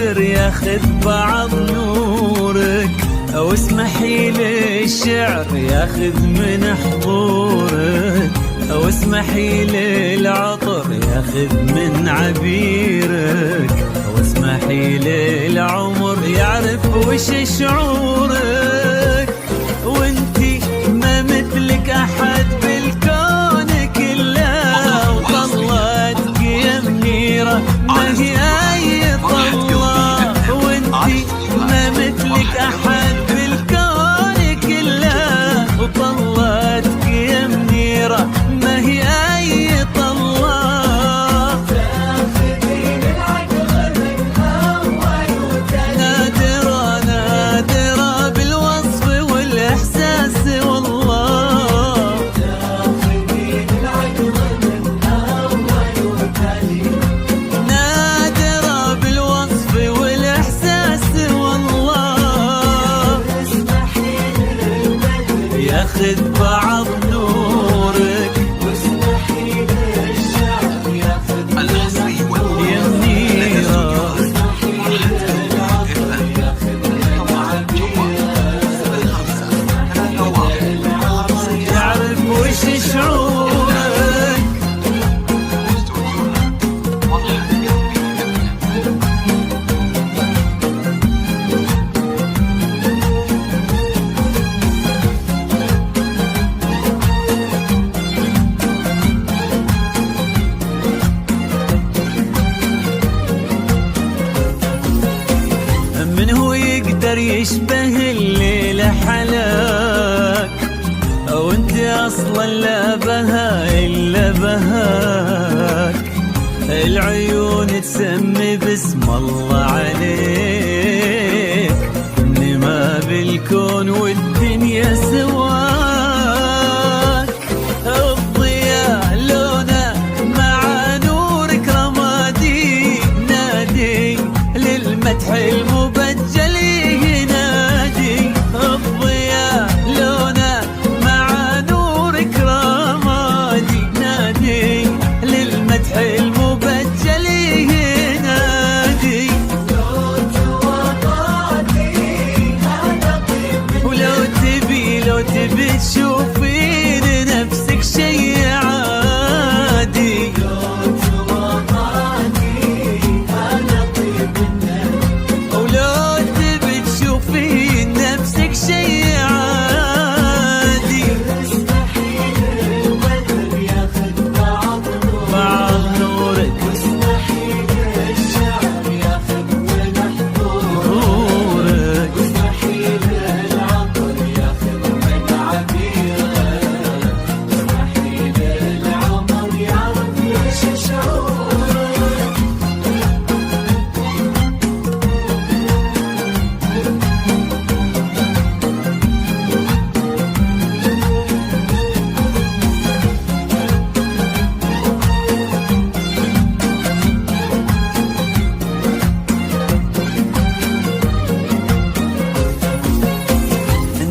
البدر ياخذ بعض نورك، واسمحي للشعر ياخذ من حضورك، واسمحي للعطر ياخذ من عبيرك، واسمحي للعمر يعرف وش شعورك. وانتي ما مثلك احد بالكون كله، وطلتك يا منيرة ما هي اي طلة. وانتي ما مثلك احد بالكون كله، وطلتك يا منيرة ما هي اي طلة. تاخذين العقل من اول وثاني، نادرة نادرة بالوصف والاحساس والله. تاخذين العقل من اول وثاني، نادرة بالوصف والاحساس والله. اسمحي للبدر ياخذ بعض نورك، واسمحي للشعر ياخذ يا منيرة، يعرف وش شعورك. من هو يقدر يشبه الليلة حلاك، وانت اصلا لا بها الا بهاك. العيون تسمي باسم الله عليك، انما بالكون والدنيا سواك. الضياء لونه مع نورك رمادي، نادي للمدح المبجل ينادي. الضياء لونه مع نورك رمادي، نادي للمدح المبجل ينادي. ولو تبي تشوفين نفسك شي عادي، ولو تبي تشوفين نفسك شي عادي. اسمحي للبدر ياخذ بعض نورك، واسمحي للشعر ياخذ من حضورك، واسمحي للعطر ياخذ من عبيرك، واسمحي للعمر يعرف وش شعورك.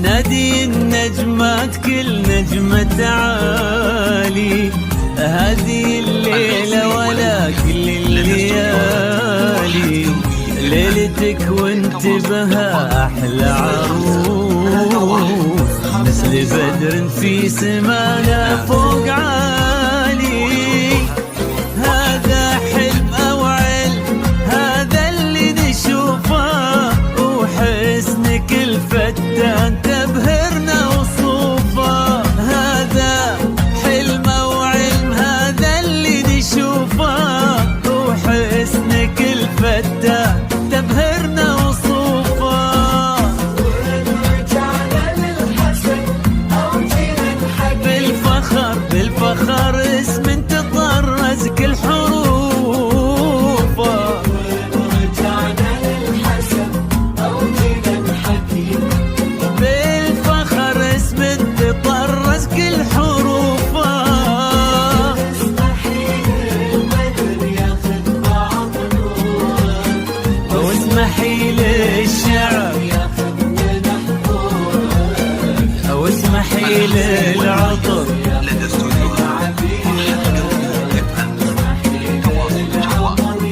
نادي النجمات كل نجمة عالي، هذه الليلة ولا كل الليالي. ليلتك وانت بها أحلى عروس، مثل بدر في سمانا فوق عالي. هذا حلم أو علم، هذا اللي نشوفه، وحسنك الفتان تبهرنا وصوفه. هذا حلم أو علم، هذا اللي نشوفه، وحسنك الفتان تبهرنا وصوفه. بالفخر بالفخر اسم تطرز كل حروفه. بالفخر اسم تطرز كل حروفه. واسمحي للشعر واسمحي للعطر،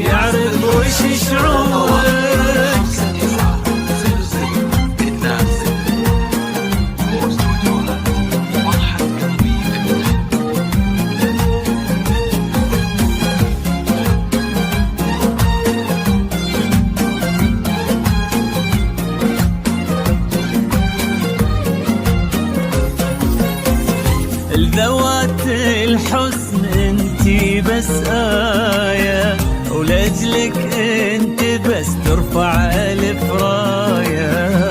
يعرف وش شعورك. الحسن انتي بس آية، ولأجلك انت بس ترفع ألف راية.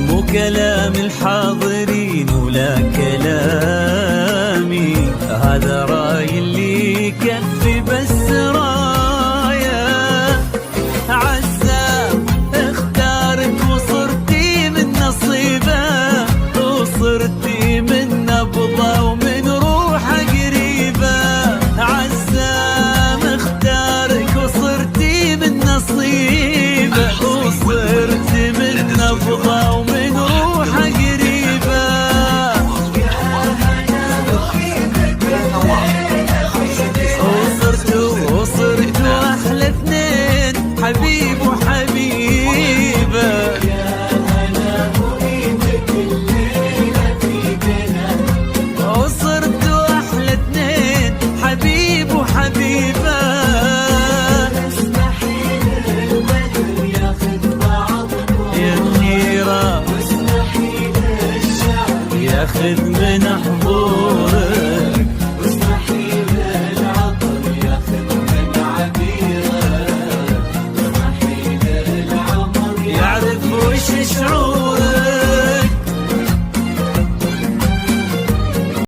مو كلام الحاضرين ولا كلامي، هذا راي اللي يكفي بس راية. عزام اختارك وصرتي من نصيبه، وصرتي من نبضه ومن روحه قريبه. عزام اختارك وصرتي من نصيبه، وصرتي من نبضه ومن روحه قريبه. وصرتوا احلى اثنين، حبيب وحبيبه. وصرتوا احلى اثنين، حبيب وحبيبه. يا منيره ياخذ من حضورك، يعرف وش شعورك.